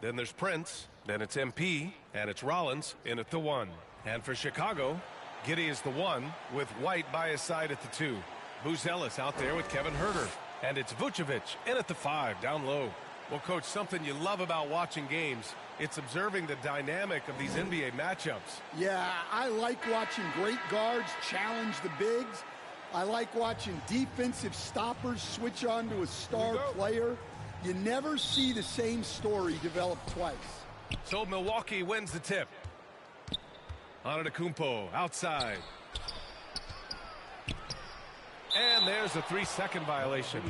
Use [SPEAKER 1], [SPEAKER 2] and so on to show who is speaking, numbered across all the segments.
[SPEAKER 1] Then there's Prince, then it's MP, and it's Rollins in at the 1. And for Chicago, Giddey is the 1, with White by his side at the 2. Buzelis out there with Kevin Herter. And it's Vucevic in at the 5, down low. Well, Coach, something you love about watching games, it's observing the dynamic of these NBA matchups.
[SPEAKER 2] Yeah, I like watching great guards challenge the bigs. I like watching defensive stoppers switch on to a star player. You never see the same story develop twice.
[SPEAKER 1] So Milwaukee wins the tip. Antetokounmpo outside. And there's a 3-second violation.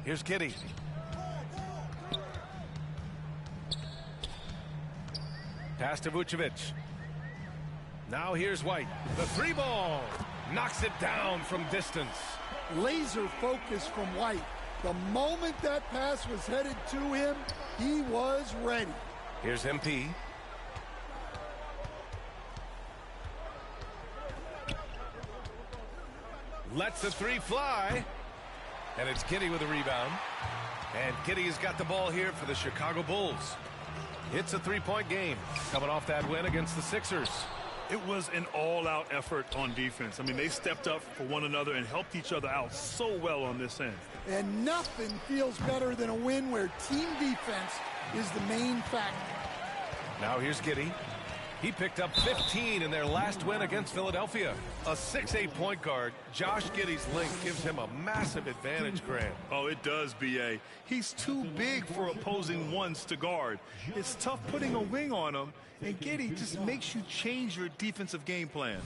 [SPEAKER 1] Here's Giddey. Pass to Vucevic. Now here's White. The 3-ball. Knocks it down from distance.
[SPEAKER 2] Laser focus from White. The moment that pass was headed to him, he was ready.
[SPEAKER 1] Here's MP. Lets the 3 fly. And it's Giddey with a rebound. And Giddey has got the ball here for the Chicago Bulls. It's a 3-point game, coming off that win against the Sixers.
[SPEAKER 3] It was an all-out effort on defense. I mean, they stepped up for one another and helped each other out so well on this end.
[SPEAKER 2] And nothing feels better than a win where team defense is the main factor.
[SPEAKER 1] Now here's Giddey. He picked up 15 in their last win against Philadelphia. A 6'8" point guard, Josh Giddey's length gives him a massive advantage, Grant.
[SPEAKER 3] Oh, it does, B.A. He's too big for opposing ones to guard. It's tough putting a wing on him, and Giddey just makes you change your defensive game plan.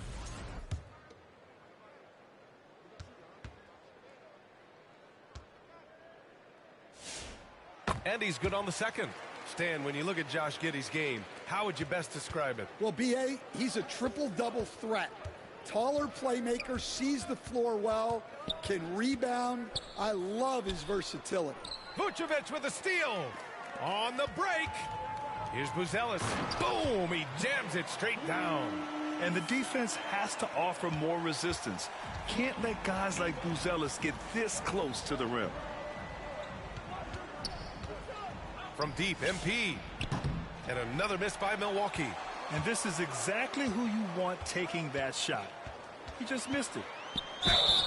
[SPEAKER 1] And he's good on the second. Stan, when you look at Josh Giddey's game, how would you best describe it?
[SPEAKER 2] Well, B.A., he's a triple-double threat. Taller playmaker, sees the floor well, can rebound. I love his versatility.
[SPEAKER 1] Vucevic with a steal. On the break. Here's Buzelis. Boom! He jams it straight down.
[SPEAKER 3] And the defense has to offer more resistance. Can't let guys like Buzelis get this close to the rim.
[SPEAKER 1] From deep, MP. And another miss by Milwaukee.
[SPEAKER 3] And this is exactly who you want taking that shot. He just missed it.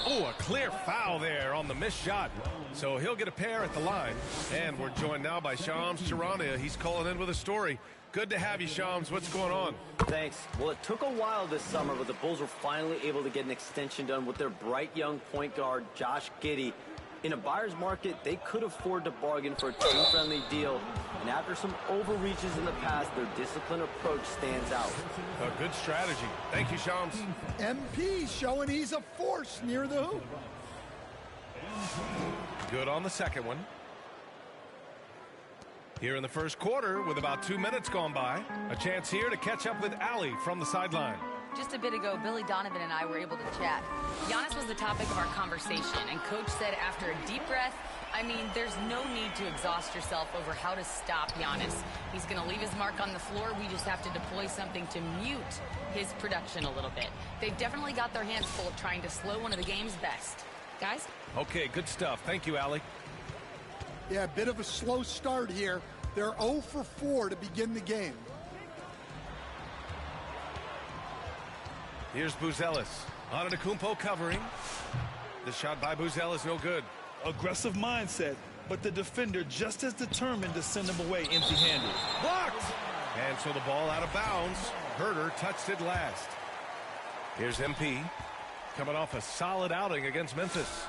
[SPEAKER 1] Oh, a clear foul there on the missed shot. So he'll get a pair at the line. And we're joined now by Shams Charania. He's calling in with a story. Good to have you, Shams. What's going on?
[SPEAKER 4] Thanks. Well, it took a while this summer, but the Bulls were finally able to get an extension done with their bright young point guard, Josh Giddey. In a buyer's market, they could afford to bargain for a team-friendly deal. And after some overreaches in the past, their disciplined approach stands out.
[SPEAKER 1] A good strategy. Thank you, Shams.
[SPEAKER 2] MP showing he's a force near the hoop.
[SPEAKER 1] Good on the second one. Here in the first quarter, with about 2 minutes gone by, a chance here to catch up with Allie from the sideline.
[SPEAKER 5] Just a bit ago, Billy Donovan and I were able to chat. Giannis was the topic of our conversation, and Coach said after a deep breath, I mean, there's no need to exhaust yourself over how to stop Giannis. He's going to leave his mark on the floor. We just have to deploy something to mute his production a little bit. They've definitely got their hands full of trying to slow one of the game's best. Guys?
[SPEAKER 1] Okay, good stuff. Thank you, Allie.
[SPEAKER 2] Yeah, a bit of a slow start here. They're 0 for 4 to begin the game.
[SPEAKER 1] Here's Buzelis. Antetokounmpo covering. The shot by Buzelis no good.
[SPEAKER 3] Aggressive mindset, but the defender just as determined to send him away empty-handed.
[SPEAKER 1] Blocked! And so the ball out of bounds. Herter touched it last. Here's MP. Coming off a solid outing against Memphis.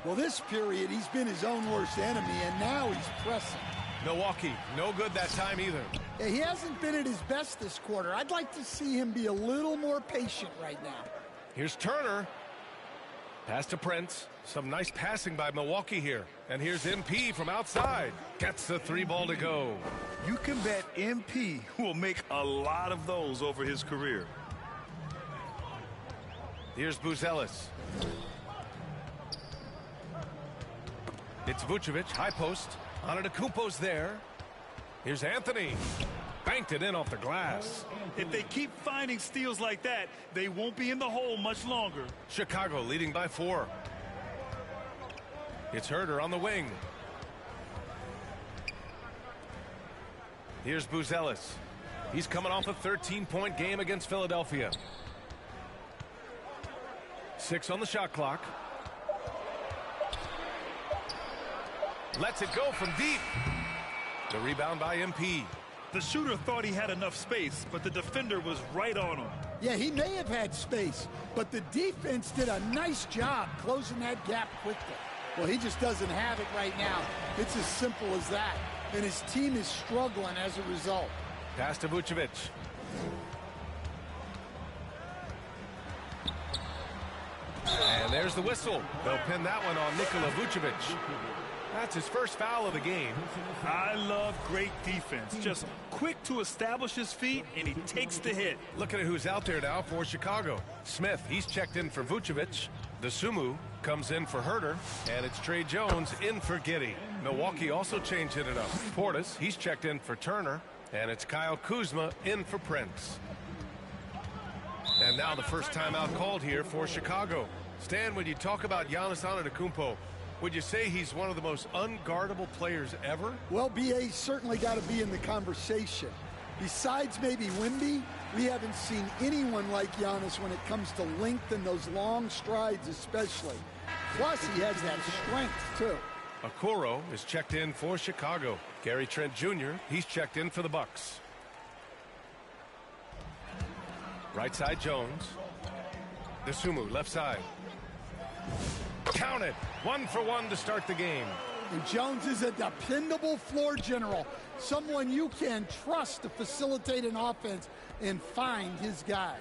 [SPEAKER 2] Well, this period, he's been his own worst enemy, and now he's pressing.
[SPEAKER 1] Milwaukee, no good that time either.
[SPEAKER 2] Yeah, he hasn't been at his best this quarter. I'd like to see him be a little more patient right now.
[SPEAKER 1] Here's Turner. Pass to Prince. Some nice passing by Milwaukee here. And here's MP from outside. Gets the 3-ball to go.
[SPEAKER 3] You can bet MP will make a lot of those over his career.
[SPEAKER 1] Here's Buzelis. It's Vucevic, high post. Antetokounmpo's there. Here's Anthony. Banked it in off the glass.
[SPEAKER 3] If they keep finding steals like that, they won't be in the hole much longer.
[SPEAKER 1] Chicago leading by 4. It's Herder on the wing. Here's Buzelis. He's coming off a 13-point game against Philadelphia. 6 on the shot clock. Lets it go from deep. The rebound by MP.
[SPEAKER 3] The shooter thought he had enough space, but the defender was right on him.
[SPEAKER 2] Yeah, he may have had space, but the defense did a nice job closing that gap quickly. Well, he just doesn't have it right now. It's as simple as that. And his team is struggling as a result.
[SPEAKER 1] Pass to Vucevic. And there's the whistle. They'll pin that one on Nikola Vucevic. That's his first foul of the game.
[SPEAKER 3] I love great defense. Just quick to establish his feet, and he takes the hit.
[SPEAKER 1] Looking at who's out there now for Chicago. Smith, he's checked in for Vucevic. The Sumu comes in for Herder, and it's Trey Jones in for Giddey. Milwaukee also changing it up. Portis, he's checked in for Turner, and it's Kyle Kuzma in for Prince. And now the first timeout called here for Chicago. Stan, when you talk about Giannis Antetokounmpo, would you say he's one of the most unguardable players ever?
[SPEAKER 2] Well, BA's certainly got to be in the conversation. Besides maybe Wemby, we haven't seen anyone like Giannis when it comes to length and those long strides especially. Plus, he has that strength, too.
[SPEAKER 1] Okoro is checked in for Chicago. Gary Trent Jr., he's checked in for the Bucks. Right side, Jones. Dosunmu, left side. Counted. 1 for 1 to start the game.
[SPEAKER 2] And Jones is a dependable floor general, someone you can trust to facilitate an offense and find his guys.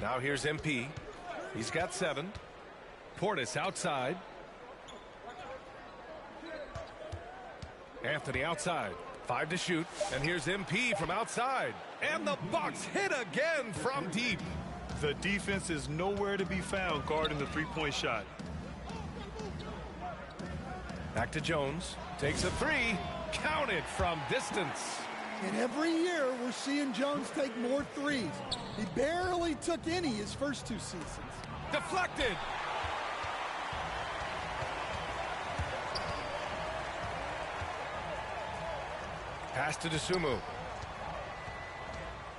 [SPEAKER 1] Now here's MP. He's got 7. Portis outside. Anthony outside. 5 to shoot. And here's MP from outside. And the Bucks hit again from deep.
[SPEAKER 3] The defense is nowhere to be found guarding the three-point shot.
[SPEAKER 1] Back to Jones. Takes a 3. Counted from distance.
[SPEAKER 2] And every year we're seeing Jones take more threes. He barely took any his first 2 seasons.
[SPEAKER 1] Deflected. Pass to Dosunmu.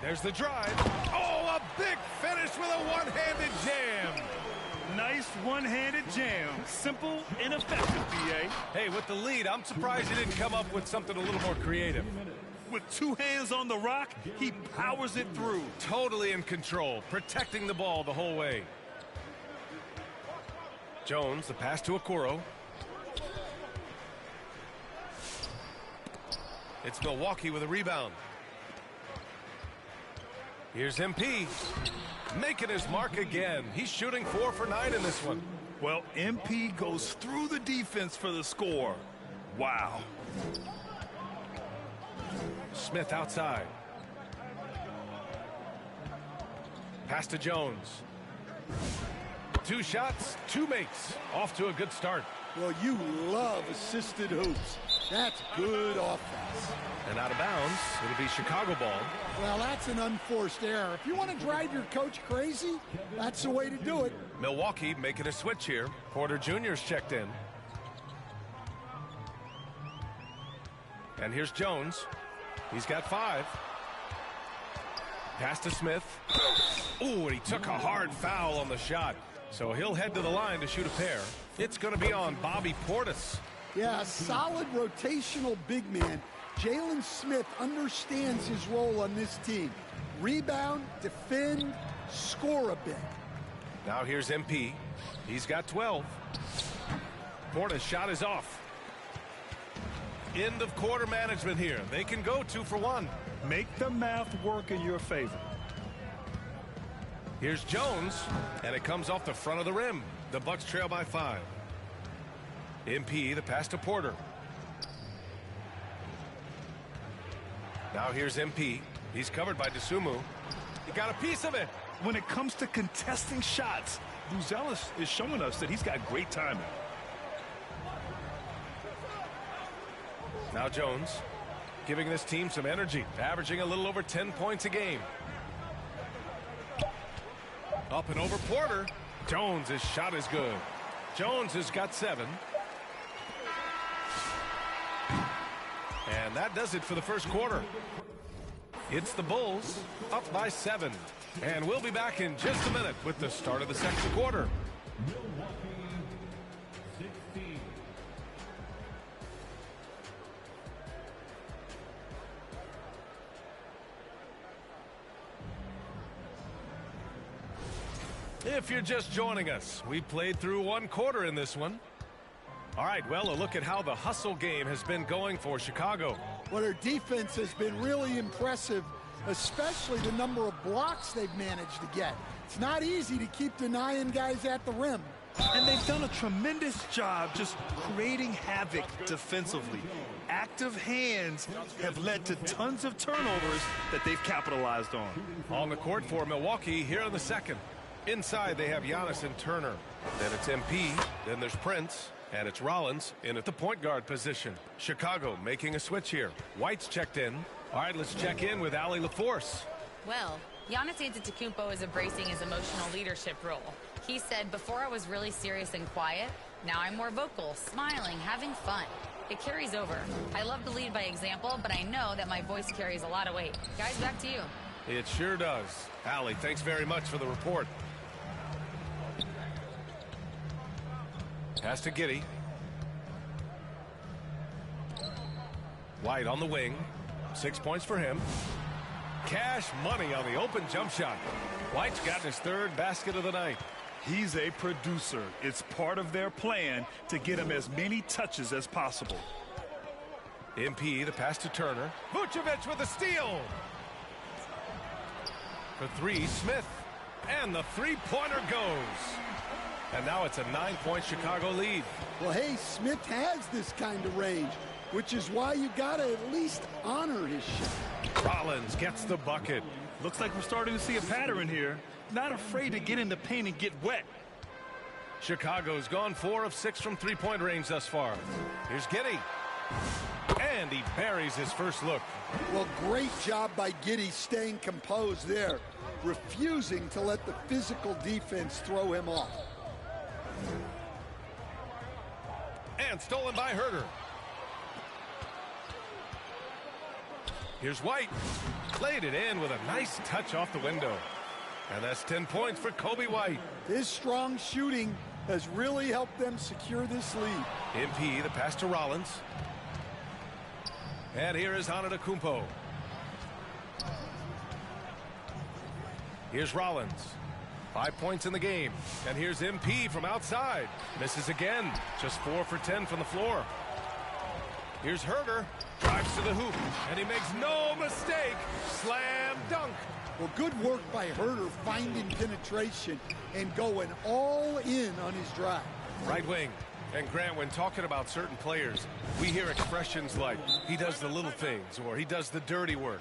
[SPEAKER 1] There's the drive. Oh, a big finish with a one-handed jam.
[SPEAKER 3] Nice one-handed jam. Simple and effective, B.A.
[SPEAKER 1] Hey, with the lead, I'm surprised he didn't come up with something a little more creative.
[SPEAKER 3] With 2 hands on the rock, he powers it through.
[SPEAKER 1] Totally in control, protecting the ball the whole way. Jones, the pass to Okoro. It's Milwaukee with a rebound. Here's MP. Making his mark again. He's shooting 4 for 9 in this one.
[SPEAKER 3] Well, MP goes through the defense for the score. Wow.
[SPEAKER 1] Smith outside. Pass to Jones. 2 shots, 2 makes. Off to a good start.
[SPEAKER 2] Well, you love assisted hoops. That's good offense.
[SPEAKER 1] And out of bounds, it'll be Chicago ball.
[SPEAKER 2] Well, that's an unforced error. If you want to drive your coach crazy, that's the way to do it.
[SPEAKER 1] Milwaukee making a switch here. Porter Jr.'s checked in. And here's Jones. He's got 5. Pass to Smith. Ooh, and he took a hard foul on the shot. So he'll head to the line to shoot a pair. It's going to be on Bobby Portis.
[SPEAKER 2] Yeah, a solid rotational big man. Jalen Smith understands his role on this team. Rebound, defend, score a bit.
[SPEAKER 1] Now here's MP. He's got 12. Portis' shot is off. End of quarter management here. They can go 2 for 1.
[SPEAKER 3] Make the math work in your favor.
[SPEAKER 1] Here's Jones, and it comes off the front of the rim. The Bucks trail by 5. MP, the pass to Porter. Now here's MP. He's covered by Dosunmu. He got a piece of it.
[SPEAKER 3] When it comes to contesting shots, Buzelis is showing us that he's got great timing.
[SPEAKER 1] Now Jones, giving this team some energy, averaging a little over 10 points a game. Up and over Porter. Jones' shot is good. Jones has got 7. And that does it for the first quarter. It's the Bulls up by 7. And we'll be back in just a minute with the start of the second quarter. If you're just joining us, we played through one quarter in this one. All right, well, a look at how the hustle game has been going for Chicago.
[SPEAKER 2] Well, their defense has been really impressive, especially the number of blocks they've managed to get. It's not easy to keep denying guys at the rim.
[SPEAKER 3] And they've done a tremendous job just creating havoc defensively. Active hands have led to tons of turnovers that they've capitalized on.
[SPEAKER 1] On the court for Milwaukee here in the second. Inside, they have Giannis and Turner. Then it's MP, then there's Prince, and it's Rollins in at the point guard position. Chicago making a switch here. White's checked in. All right, let's check in with Allie LaForce.
[SPEAKER 5] Well, Giannis Antetokounmpo is embracing his emotional leadership role. He said, before I was really serious and quiet, now I'm more vocal, smiling, having fun. It carries over. I love to lead by example, but I know that my voice carries a lot of weight. Guys, back to you.
[SPEAKER 1] It sure does. Allie, thanks very much for the report. Pass to Giddey. White on the wing. 6 points for him. Cash money on the open jump shot. White's gotten his 3rd basket of the night.
[SPEAKER 3] He's a producer. It's part of their plan to get him as many touches as possible.
[SPEAKER 1] MP, the pass to Turner. Vucevic with a steal. For 3, Smith. And the three-pointer goes. And now it's a 9-point Chicago lead.
[SPEAKER 2] Well, hey, Smith has this kind of range, which is why you got to at least honor his shot.
[SPEAKER 1] Rollins gets the bucket.
[SPEAKER 3] Looks like we're starting to see a pattern here. Not afraid to get in the paint and get wet.
[SPEAKER 1] Chicago's gone 4 of 6 from three-point range thus far. Here's Giddey. And he buries his first look.
[SPEAKER 2] Well, great job by Giddey staying composed there, refusing to let the physical defense throw him off.
[SPEAKER 1] And stolen by Herter. Here's White. Played it in with a nice touch off the window. And that's 10 points for Kobe White.
[SPEAKER 2] His strong shooting has really helped them secure this lead.
[SPEAKER 1] MP, the pass to Rollins. And here is Antetokounmpo. Here's Rollins. 5 points in the game. And here's MP from outside. Misses again. Just 4 for 10 from the floor. Here's Herter. Drives to the hoop. And he makes no mistake. Slam dunk.
[SPEAKER 2] Well, good work by Herter finding penetration and going all in on his drive.
[SPEAKER 1] Right wing. And Grant, when talking about certain players, we hear expressions like, he does the little things, or he does the dirty work.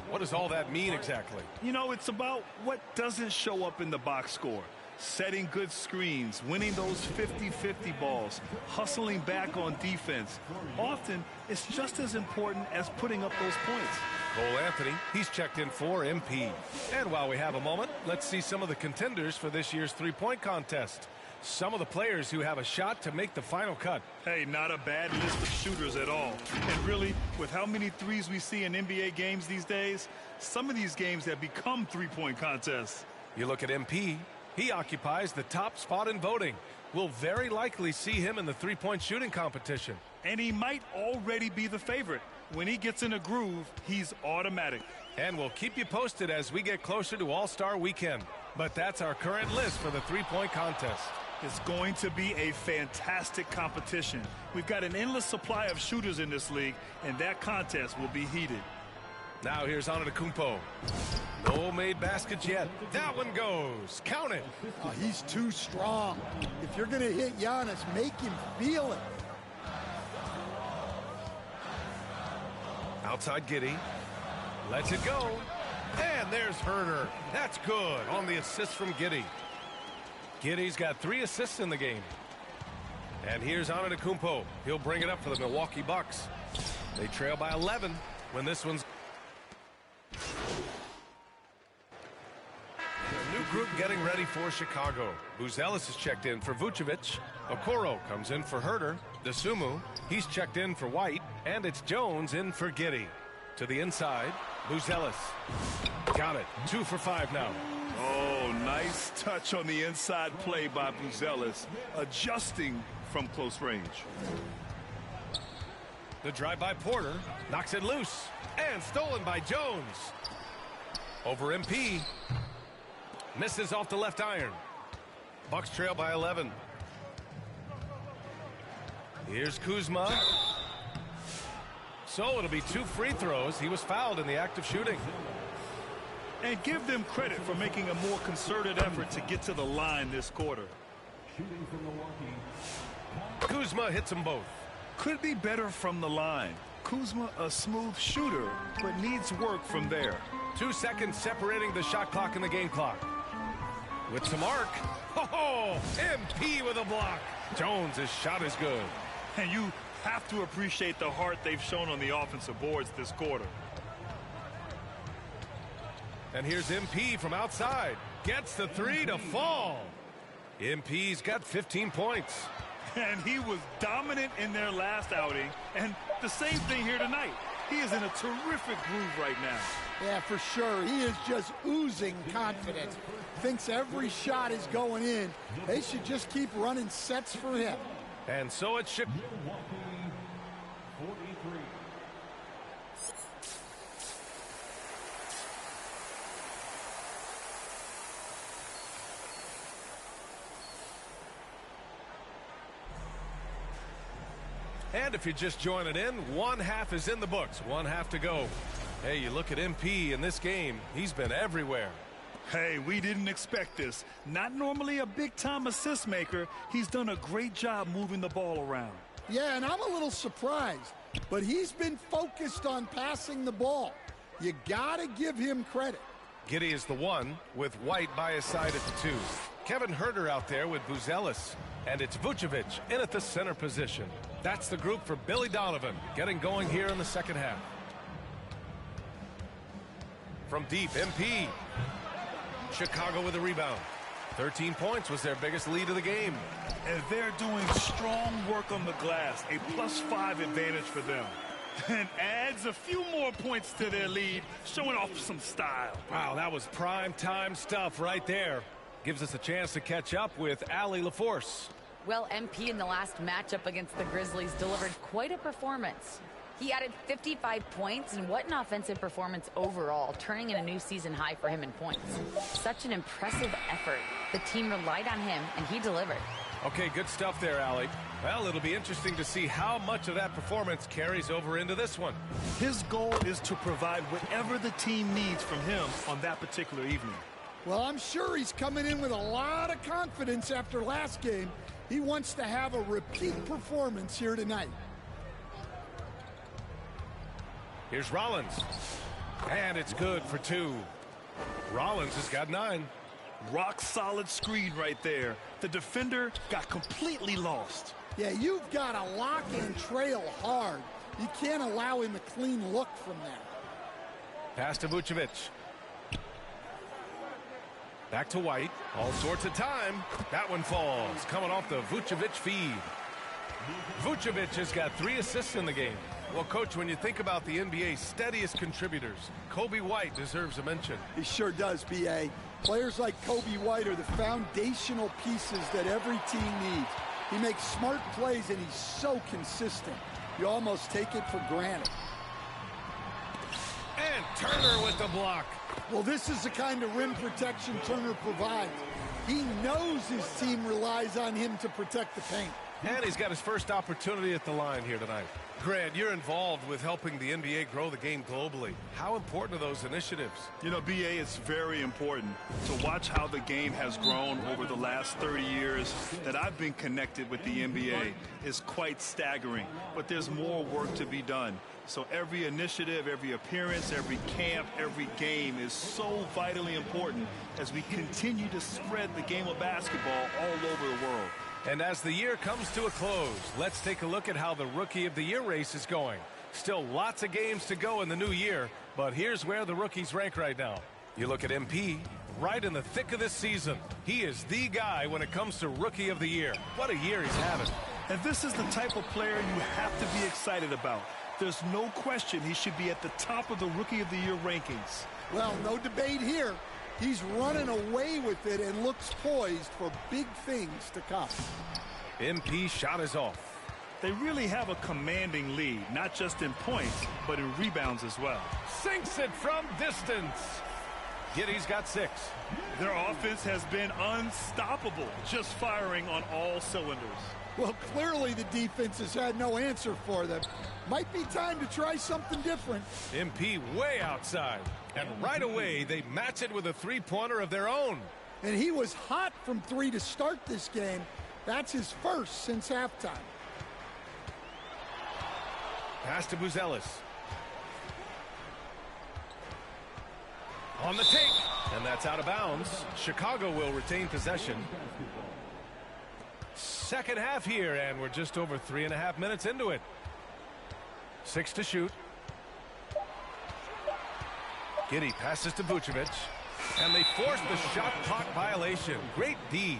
[SPEAKER 1] What does all that mean exactly?
[SPEAKER 3] You know, it's about what doesn't show up in the box score. Setting good screens, winning those 50-50 balls, hustling back on defense. Often, it's just as important as putting up those points.
[SPEAKER 1] Cole Anthony, he's checked in for MP. And while we have a moment, let's see some of the contenders for this year's three-point contest. Some of the players who have a shot to make the final cut.
[SPEAKER 3] Hey, not a bad list of shooters at all. And really, with how many threes we see in NBA games these days, some of these games have become three-point contests.
[SPEAKER 1] You look at MP, he occupies the top spot in voting. We'll very likely see him in the three-point shooting competition.
[SPEAKER 3] And he might already be the favorite. When he gets in a groove, he's automatic.
[SPEAKER 1] And we'll keep you posted as we get closer to All-Star Weekend. But that's our current list for the three-point contest.
[SPEAKER 3] It's going to be a fantastic competition. We've got an endless supply of shooters in this league, and that contest will be heated.
[SPEAKER 1] Now here's Antetokounmpo. No made baskets yet. That one goes. Count it.
[SPEAKER 2] Oh, he's too strong. If you're going to hit Giannis, make him feel it.
[SPEAKER 1] Outside Giddey. Lets it go. And there's Herter. That's good on the assist from Giddey. Giddey's got 3 assists in the game. And here's Antetokounmpo. He'll bring it up for the Milwaukee Bucks. They trail by 11 when this one's... A new group getting ready for Chicago. Buzelis is checked in for Vucevic. Okoro comes in for Herter. Desumu, he's checked in for White. And it's Jones in for Giddey. To the inside, Buzelis. Got it. 2 for 5 now.
[SPEAKER 3] Oh, nice touch on the inside play by Buzelis, adjusting from close range.
[SPEAKER 1] The drive by Porter knocks it loose and stolen by Jones. Over MP. Misses off the left iron. Bucks trail by 11. Here's Kuzma. So it'll be 2 free throws. He was fouled in the act of shooting.
[SPEAKER 3] And give them credit for making a more concerted effort to get to the line this quarter.
[SPEAKER 1] Kuzma hits them both.
[SPEAKER 3] Could be better from the line. Kuzma, a smooth shooter, but needs work from there.
[SPEAKER 1] 2 seconds separating the shot clock and the game clock. With some arc. Oh, MP with a block. Jones' shot is good.
[SPEAKER 3] And you have to appreciate the heart they've shown on the offensive boards this quarter.
[SPEAKER 1] And here's MP from outside. Gets the 3 to fall. MP's got 15 points.
[SPEAKER 3] And he was dominant in their last outing. And the same thing here tonight. He is in a terrific groove right now.
[SPEAKER 2] Yeah, for sure. He is just oozing confidence. Thinks every shot is going in. They should just keep running sets for him.
[SPEAKER 1] And so it should. And if you're just joining in, 1 half is in the books, 1 half to go. Hey, you look at MP in this game, he's been everywhere.
[SPEAKER 3] Hey, we didn't expect this. Not normally a big-time assist maker. He's done a great job moving the ball around.
[SPEAKER 2] Yeah, and I'm a little surprised, but he's been focused on passing the ball. You gotta give him credit.
[SPEAKER 1] Giddey is the 1 with White by his side at the 2. Kevin Herter out there with Buzelis. And it's Vucevic in at the center position. That's the group for Billy Donovan getting going here in the second half. From deep, MP. Chicago with a rebound. 13 points was their biggest lead of the game.
[SPEAKER 3] And they're doing strong work on the glass, a +5 advantage for them. And adds a few more points to their lead, showing off some style.
[SPEAKER 1] Wow, that was prime time stuff right there. Gives us a chance to catch up with Allie LaForce.
[SPEAKER 5] Well, MP in the last matchup against the Grizzlies delivered quite a performance. He added 55 points, and what an offensive performance overall, turning in a new season high for him in points. Such an impressive effort. The team relied on him, and he delivered.
[SPEAKER 1] Okay, good stuff there, Allie. Well, it'll be interesting to see how much of that performance carries over into this one.
[SPEAKER 3] His goal is to provide whatever the team needs from him on that particular evening.
[SPEAKER 2] Well, I'm sure he's coming in with a lot of confidence after last game. He wants to have a repeat performance here tonight.
[SPEAKER 1] Here's Rollins. And it's good for 2. Rollins has got 9.
[SPEAKER 3] Rock solid screen right there. The defender got completely lost.
[SPEAKER 2] Yeah, you've got to lock and trail hard. You can't allow him a clean look from there.
[SPEAKER 1] Pass to Vucevic. Back to White. All sorts of time. That one falls. Coming off the Vucevic feed. Vucevic has got 3 assists in the game. Well, Coach, when you think about the NBA's steadiest contributors, Kobe White deserves a mention.
[SPEAKER 2] He sure does, B.A. Players like Kobe White are the foundational pieces that every team needs. He makes smart plays, and he's so consistent. You almost take it for granted.
[SPEAKER 1] And Turner with the block.
[SPEAKER 2] Well, this is the kind of rim protection Turner provides. He knows his team relies on him to protect the paint.
[SPEAKER 1] And he's got his first opportunity at the line here tonight. Grant, you're involved with helping the NBA grow the game globally. How important are those initiatives?
[SPEAKER 3] You know, B.A., it's very important to watch how the game has grown over the last 30 years that I've been connected with the NBA is quite staggering. But there's more work to be done. So every initiative, every appearance, every camp, every game is so vitally important as we continue to spread the game of basketball all over the world.
[SPEAKER 1] And as the year comes to a close, let's take a look at how the Rookie of the Year race is going. Still lots of games to go in the new year, but here's where the rookies rank right now. You look at MP, right in the thick of this season. He is the guy when it comes to Rookie of the Year. What a year he's having.
[SPEAKER 3] And this is the type of player you have to be excited about. There's no question he should be at the top of the Rookie of the Year rankings.
[SPEAKER 2] Well, no debate here. He's running away with it and looks poised for big things to come.
[SPEAKER 1] MP shot is off.
[SPEAKER 3] They really have a commanding lead, not just in points, but in rebounds as well.
[SPEAKER 1] Sinks it from distance. Giddy's got 6.
[SPEAKER 3] Their offense has been unstoppable, just firing on all cylinders.
[SPEAKER 2] Well, clearly the defense has had no answer for them. Might be time to try something different.
[SPEAKER 1] MP way outside. And right away, they match it with a three-pointer of their own.
[SPEAKER 2] And he was hot from 3 to start this game. That's his first since halftime.
[SPEAKER 1] Pass to Buzelis. On the take. And that's out of bounds. Chicago will retain possession. Second half here, and we're just over 3.5 minutes into it. 6 to shoot. Giddy passes to Vucevic. And they force the shot clock violation. Great D.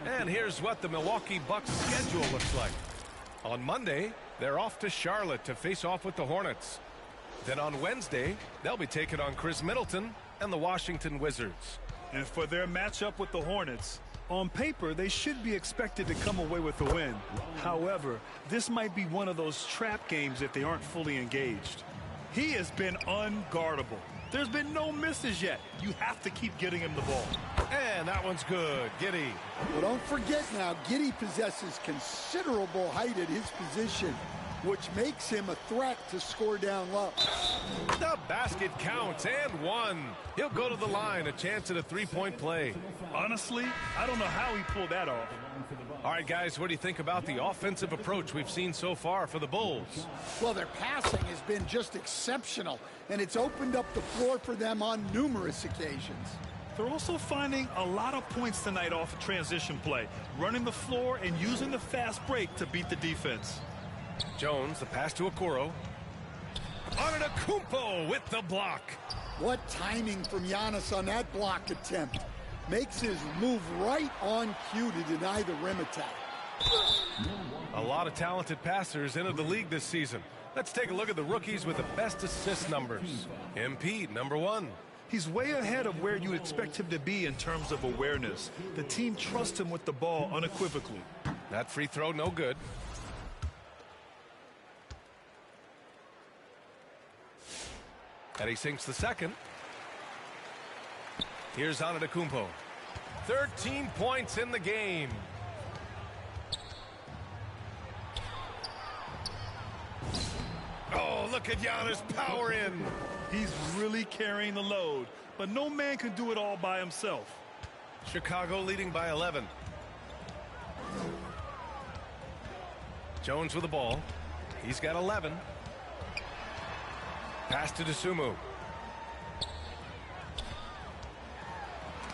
[SPEAKER 1] And here's what the Milwaukee Bucks schedule looks like. On Monday, they're off to Charlotte to face off with the Hornets. Then on Wednesday, they'll be taking on Chris Middleton and the Washington Wizards.
[SPEAKER 3] And for their matchup with the Hornets, on paper, they should be expected to come away with a win. However, this might be one of those trap games if they aren't fully engaged. He has been unguardable. There's been no misses yet. You have to keep getting him the ball.
[SPEAKER 1] And that one's good. Giddy.
[SPEAKER 2] Well, don't forget now, Giddy possesses considerable height at his position, which makes him a threat to score down low.
[SPEAKER 1] The basket counts, and 1. He'll go to the line, a chance at a three-point play.
[SPEAKER 3] Honestly, I don't know how he pulled that off.
[SPEAKER 1] All right, guys, what do you think about the offensive approach we've seen so far for the Bulls?
[SPEAKER 2] Well, their passing has been just exceptional, and it's opened up the floor for them on numerous occasions.
[SPEAKER 3] They're also finding a lot of points tonight off of transition play, running the floor and using the fast break to beat the defense.
[SPEAKER 1] Jones, the pass to Okoro. Antetokounmpo with the block.
[SPEAKER 2] What timing from Giannis on that block attempt. Makes his move right on cue to deny the rim attack.
[SPEAKER 1] A lot of talented passers entered the league this season. Let's take a look at the rookies with the best assist numbers. MP, number 1.
[SPEAKER 3] He's way ahead of where you expect him to be in terms of awareness. The team trusts him with the ball unequivocally.
[SPEAKER 1] That free throw, no good. And he sinks the second. Here's Antetokounmpo. 13 points in the game. Oh, look at Giannis power in.
[SPEAKER 3] He's really carrying the load, but no man can do it all by himself.
[SPEAKER 1] Chicago leading by 11. Jones with the ball. He's got 11. Pass to Dosunmu.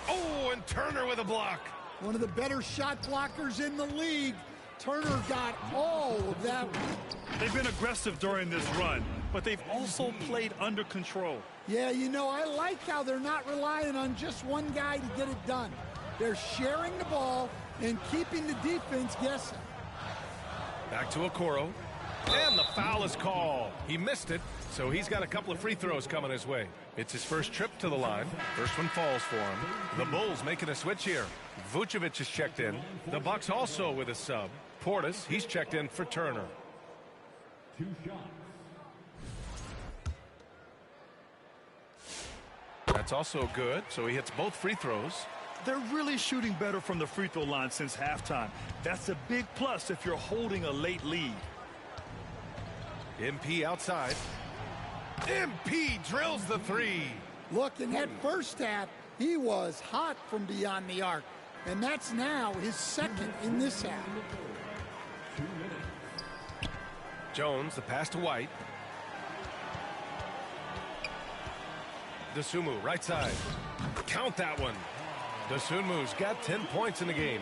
[SPEAKER 1] Oh, and Turner with a block.
[SPEAKER 2] One of the better shot blockers in the league. Turner got all of that.
[SPEAKER 3] They've been aggressive during this run, but they've also played under control.
[SPEAKER 2] Yeah, you know, I like how they're not relying on just one guy to get it done. They're sharing the ball and keeping the defense guessing.
[SPEAKER 1] Back to Okoro. And the foul is called. He missed it, so he's got a couple of free throws coming his way. It's his first trip to the line. First one falls for him. The Bulls making a switch here. Vucevic is checked in. The Bucks also with a sub. Portis, he's checked in for Turner.
[SPEAKER 6] 2 shots.
[SPEAKER 1] That's also good, so he hits both free throws.
[SPEAKER 3] They're really shooting better from the free throw line since halftime. That's a big plus if you're holding a late lead.
[SPEAKER 1] MP outside. MP drills the 3.
[SPEAKER 2] Look, in that first half, he was hot from beyond the arc. And that's now his second in this half.
[SPEAKER 1] Jones, the pass to White. Dosunmu, right side. Count that one. Dosunmu's got 10 points in the game.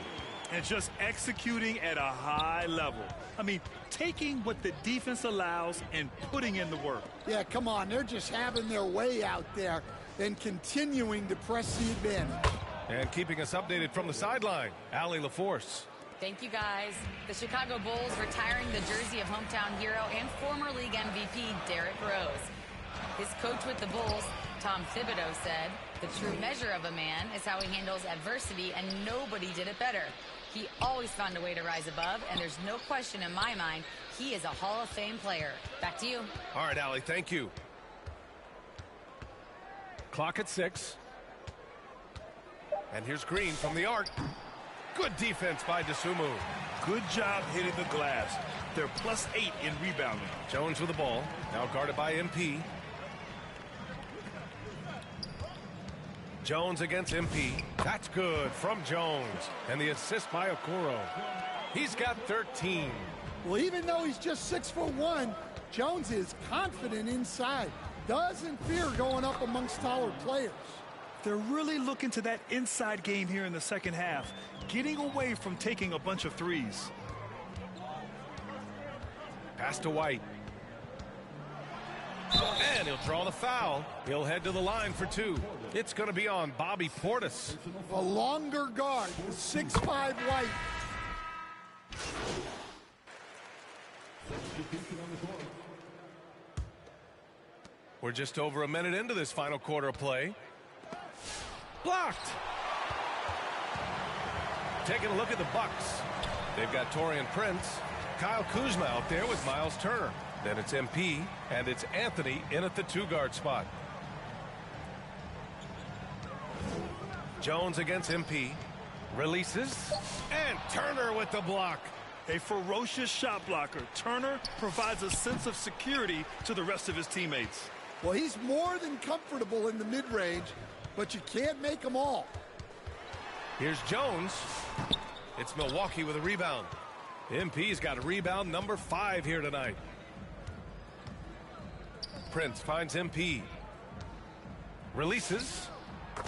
[SPEAKER 3] And just executing at a high level. I mean, taking what the defense allows and putting in the work.
[SPEAKER 2] Yeah, come on, they're just having their way out there. and continuing to press the advantage.
[SPEAKER 1] And keeping us updated from the sideline, Allie LaForce.
[SPEAKER 5] Thank you, guys. The Chicago Bulls retiring the jersey of hometown hero and former league MVP Derrick Rose. His coach with the Bulls, Tom Thibodeau, said, "The true measure of a man is how he handles adversity, and nobody did it better. He always found a way to rise above, and there's no question in my mind he is a Hall of Fame player." Back to you.
[SPEAKER 1] All right, Allie, thank you. Clock at 6. And here's Green from the arc. Good defense by DeSumo.
[SPEAKER 3] Good job hitting the glass. They're +8 in rebounding.
[SPEAKER 1] Jones with the ball. Now guarded by MP. Jones against MP. That's good from Jones. And the assist by Okoro. He's got 13.
[SPEAKER 2] Well, even though he's just 6'1", Jones is confident inside. Doesn't fear going up amongst taller players.
[SPEAKER 3] They're really looking to that inside game here in the second half, getting away from taking a bunch of threes.
[SPEAKER 1] Pass to White. And he'll draw the foul. He'll head to the line for 2. It's going to be on Bobby Portis.
[SPEAKER 2] A longer guard, the 6'5" White.
[SPEAKER 1] We're just over a minute into this final quarter of play. Blocked. Taking a look at the Bucks. They've got Taurean Prince, Kyle Kuzma out there with Miles Turner. Then it's MP, and it's Anthony in at the 2-guard spot. Jones against MP. Releases. And Turner with the block.
[SPEAKER 3] A ferocious shot blocker. Turner provides a sense of security to the rest of his teammates.
[SPEAKER 2] Well, he's more than comfortable in the mid-range, but you can't make them all.
[SPEAKER 1] Here's Jones. It's Milwaukee with a rebound. MP's got a rebound number 5 here tonight. Prince finds MP. Releases.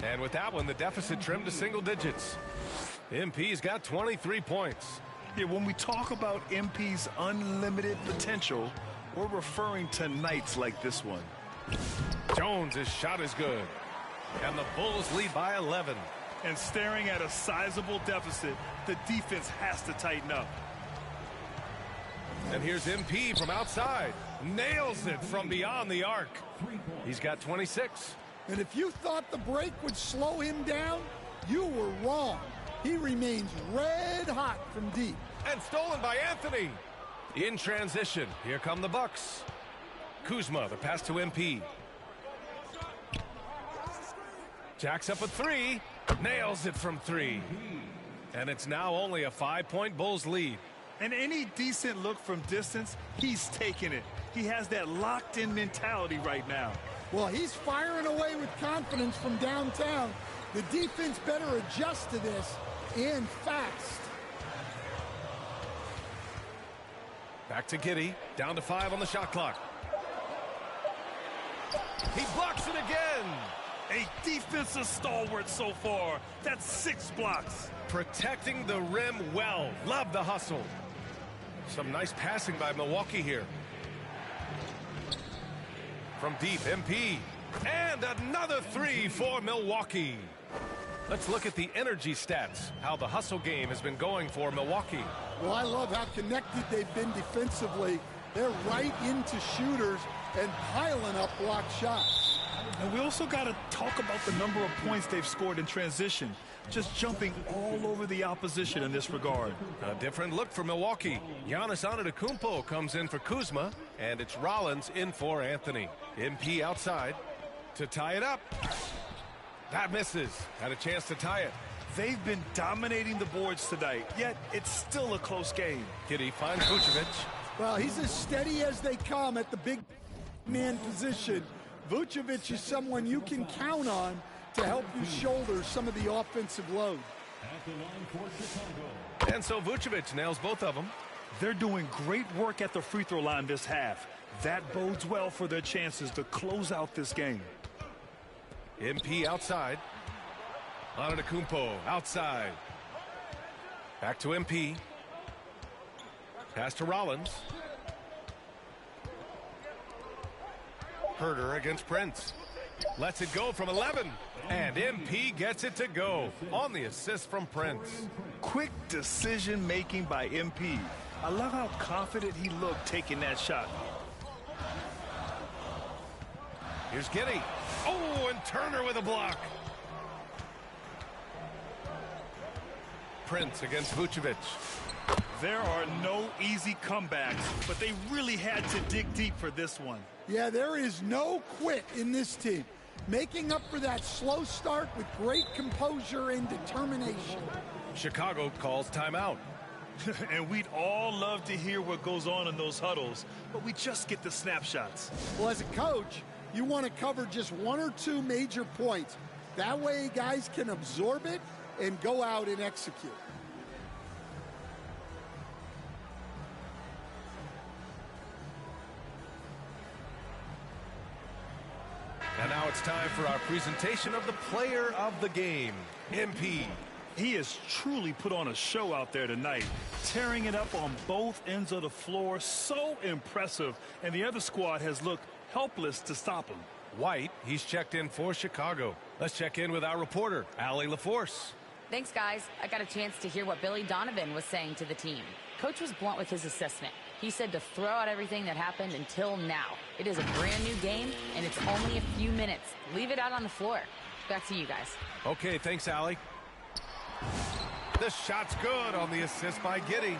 [SPEAKER 1] And with that one, the deficit trimmed to single digits. MP's got 23 points.
[SPEAKER 3] Yeah, when we talk about MP's unlimited potential, we're referring to nights like this one.
[SPEAKER 1] Jones' shot is good. And the Bulls lead by 11.
[SPEAKER 3] And staring at a sizable deficit, the defense has to tighten up.
[SPEAKER 1] And here's MP from outside. Nails it from beyond the arc. He's got 26.
[SPEAKER 2] And if you thought the break would slow him down, you were wrong. He remains red hot from deep.
[SPEAKER 1] And stolen by Anthony. In transition, here come the Bucks. Kuzma, the pass to MP. Jacks up a 3. Nails it from 3. And it's now only a 5-point Bulls lead.
[SPEAKER 3] And any decent look from distance, he's taking it. He has that locked-in mentality right now.
[SPEAKER 2] Well, he's firing away with confidence from downtown. The defense better adjust to this, and fast.
[SPEAKER 1] Back to Giddey. Down to 5 on the shot clock. He blocks it again.
[SPEAKER 3] A defensive stalwart so far. That's 6 blocks.
[SPEAKER 1] Protecting the rim well. Love the hustle. Some nice passing by Milwaukee here. From deep, MP. And another 3 for Milwaukee. Let's look at the energy stats, how the hustle game has been going for Milwaukee.
[SPEAKER 2] Well, I love how connected they've been defensively. They're right into shooters and piling up block shots.
[SPEAKER 3] And we also got to talk about the number of points they've scored in transition. Just jumping all over the opposition in this regard.
[SPEAKER 1] A different look for Milwaukee. Giannis Antetokounmpo comes in for Kuzma, and it's Rollins in for Anthony. MP outside to tie it up. That misses. Had a chance to tie it.
[SPEAKER 3] They've been dominating the boards tonight, yet it's still a close game.
[SPEAKER 1] Giddey finds Vucevic.
[SPEAKER 2] Well, he's as steady as they come at the big man position. Vucevic is someone you can count on to help you shoulder some of the offensive load.
[SPEAKER 1] And so Vucevic nails both of them.
[SPEAKER 3] They're doing great work at the free throw line this half. That bodes well for their chances to close out this game.
[SPEAKER 1] MP outside. Antetokounmpo outside. Back to MP. Pass to Rollins. Herter against Prince. Lets it go from 11. And MP gets it to go on the assist from Prince.
[SPEAKER 3] Quick decision-making by MP. I love how confident he looked taking that shot.
[SPEAKER 1] Here's Giddy. Oh, and Turner with a block. Prince against Vucevic.
[SPEAKER 3] There are no easy comebacks, but they really had to dig deep for this one.
[SPEAKER 2] Yeah, there is no quit in this team. Making up for that slow start with great composure and determination.
[SPEAKER 1] Chicago calls timeout.
[SPEAKER 3] And we'd all love to hear what goes on in those huddles, but we just get the snapshots.
[SPEAKER 2] Well, as a coach, you want to cover just one or two major points. That way guys can absorb it and go out and execute.
[SPEAKER 1] And now it's time for our presentation of the player of the game, MP.
[SPEAKER 3] He has truly put on a show out there tonight, tearing it up on both ends of the floor. So impressive, and the other squad has looked helpless to stop him.
[SPEAKER 1] White, he's checked in for Chicago. Let's check in with our reporter, Allie LaForce.
[SPEAKER 5] Thanks, guys. I got a chance to hear what Billy Donovan was saying to the team. Coach was blunt with his assessment. He said to throw out everything that happened until now. It is a brand new game, and it's only a few minutes. Leave it out on the floor. Back to you guys.
[SPEAKER 1] Okay, thanks, Allie. The shot's good on the assist by Giddy.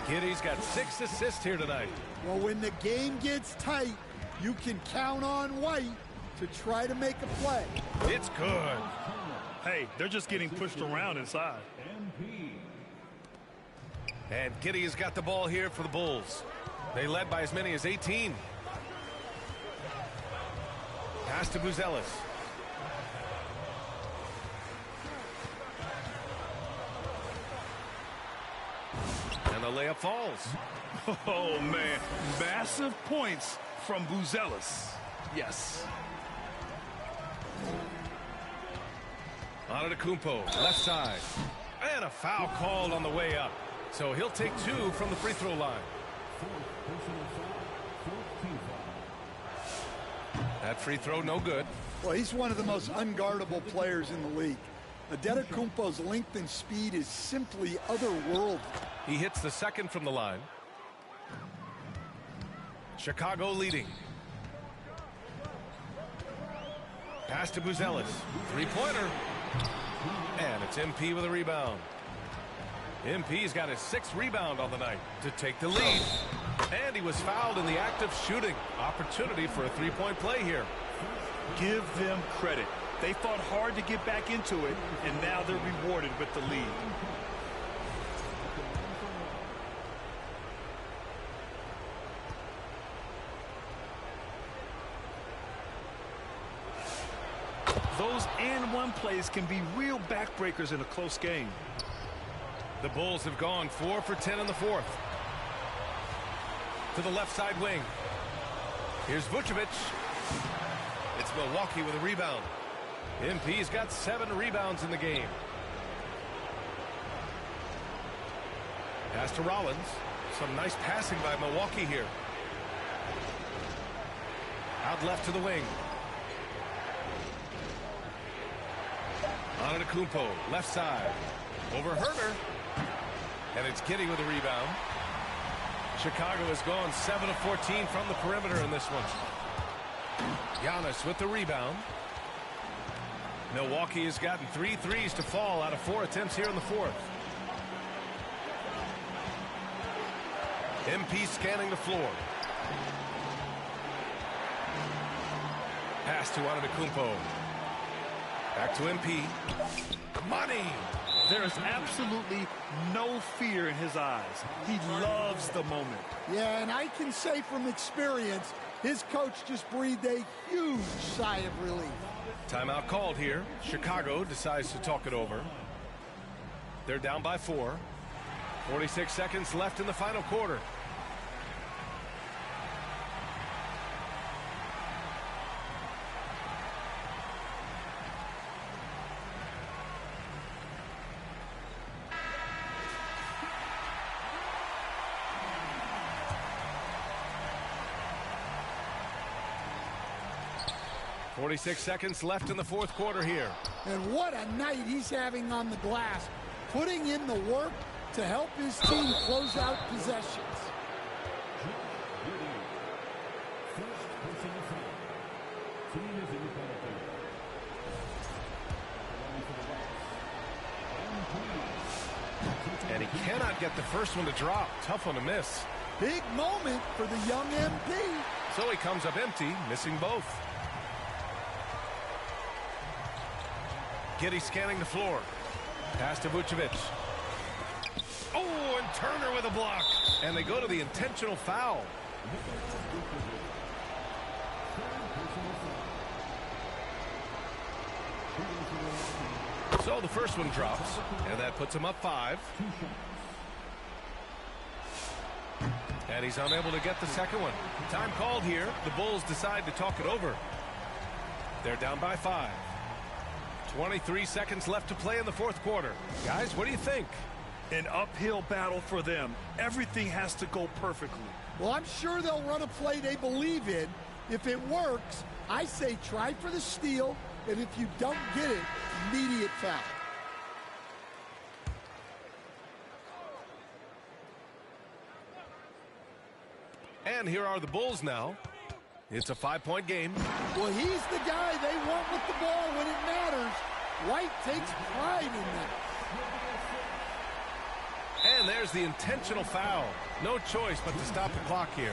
[SPEAKER 1] Giddy's got 6 assists here tonight.
[SPEAKER 2] Well, when the game gets tight, you can count on White to try to make a play.
[SPEAKER 1] It's good.
[SPEAKER 3] Hey, they're just getting pushed around inside.
[SPEAKER 1] And Giddy has got the ball here for the Bulls. They led by as many as 18. Pass to Buzelis. And the layup falls.
[SPEAKER 3] Oh, man. Massive points from Buzelis. Yes.
[SPEAKER 1] Antetokounmpo, left side. And a foul called on the way up. So he'll take 2 from the free throw line. That free throw no good.
[SPEAKER 2] Well, he's one of the most unguardable players in the league. Antetokounmpo's length and speed is simply otherworldly.
[SPEAKER 1] He hits the second from the line. Chicago leading. Pass to Buzelis. Three-pointer. And it's MP with a rebound. MP's got his 6th rebound on the night to take the lead. And he was fouled in the act of shooting. Opportunity for a three-point play here.
[SPEAKER 3] Give them credit. They fought hard to get back into it, and now they're rewarded with the lead. Those and-one plays can be real backbreakers in a close game.
[SPEAKER 1] The Bulls have gone 4 for 10 in the 4th. To the left side wing. Here's Vucevic. It's Milwaukee with a rebound. MP's got 7 rebounds in the game. Pass to Rollins. Some nice passing by Milwaukee here. Out left to the wing. Antetokounmpo, left side. Over Herter. And it's Giddy with a rebound. Chicago has gone 7 of 14 from the perimeter in this one. Giannis with the rebound. Milwaukee has gotten 3 threes to fall out of 4 attempts here in the 4th. MP scanning the floor. Pass to Antetokounmpo. Back to MP. Money!
[SPEAKER 3] There is absolutely no fear in his eyes. He loves the moment.
[SPEAKER 2] Yeah, and I can say from experience, his coach just breathed a huge sigh of relief.
[SPEAKER 1] Timeout called here. Chicago decides to talk it over. They're down by 4. 46 seconds left in the final quarter. 46 seconds left in the fourth quarter here.
[SPEAKER 2] And what a night he's having on the glass, putting in the work to help his team close out possessions.
[SPEAKER 1] And he cannot get the first one to drop. Tough one to miss.
[SPEAKER 2] Big moment for the young MP.
[SPEAKER 1] So he comes up empty, missing both. Giddy scanning the floor. Pass to Vucevic. Oh, and Turner with a block. And they go to the intentional foul. So the first one drops, and that puts him up 5. And he's unable to get the second one. Time called here. The Bulls decide to talk it over. They're down by 5. 23 seconds left to play in the fourth quarter. Guys, what do you think?
[SPEAKER 3] An uphill battle for them. Everything has to go perfectly.
[SPEAKER 2] Well, I'm sure they'll run a play they believe in. If it works, I say try for the steal, and if you don't get it, immediate foul.
[SPEAKER 1] And here are the Bulls now. It's a 5-point game.
[SPEAKER 2] Well, he's the guy they want with the ball when it matters. White takes pride in that.
[SPEAKER 1] And there's the intentional foul. No choice but to stop the clock here.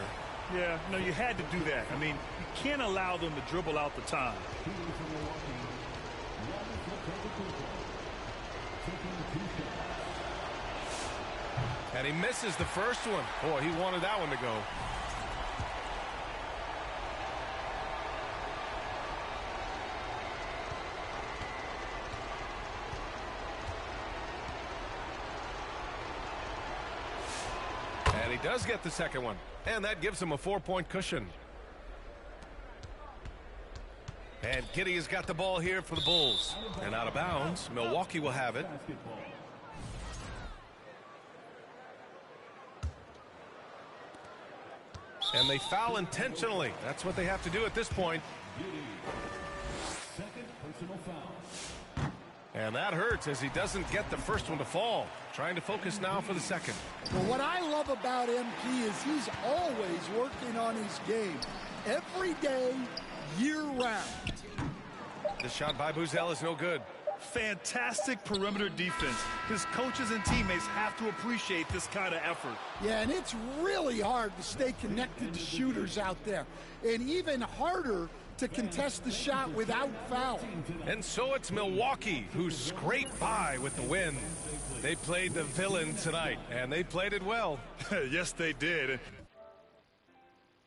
[SPEAKER 3] Yeah, no, you had to do that. I mean, you can't allow them to dribble out the time.
[SPEAKER 1] And he misses the first one. Boy, he wanted that one to go. And he does get the second one. And that gives him a 4-point cushion. And Giddy has got the ball here for the Bulls. And out of bounds, Milwaukee will have it. And they foul intentionally. That's what they have to do at this point.
[SPEAKER 6] Second personal foul.
[SPEAKER 1] And that hurts as he doesn't get the first one to fall. Trying to focus now for the second.
[SPEAKER 2] Well, what I love about MP is he's always working on his game. Every day, year-round.
[SPEAKER 1] The shot by Buzel is no good.
[SPEAKER 3] Fantastic perimeter defense. His coaches and teammates have to appreciate this kind of effort.
[SPEAKER 2] Yeah, and it's really hard to stay connected to shooters out there. And even harder to contest the shot without foul.
[SPEAKER 1] And so it's Milwaukee who scraped by with the win. They played the villain tonight, and they played it well.
[SPEAKER 3] Yes, they did.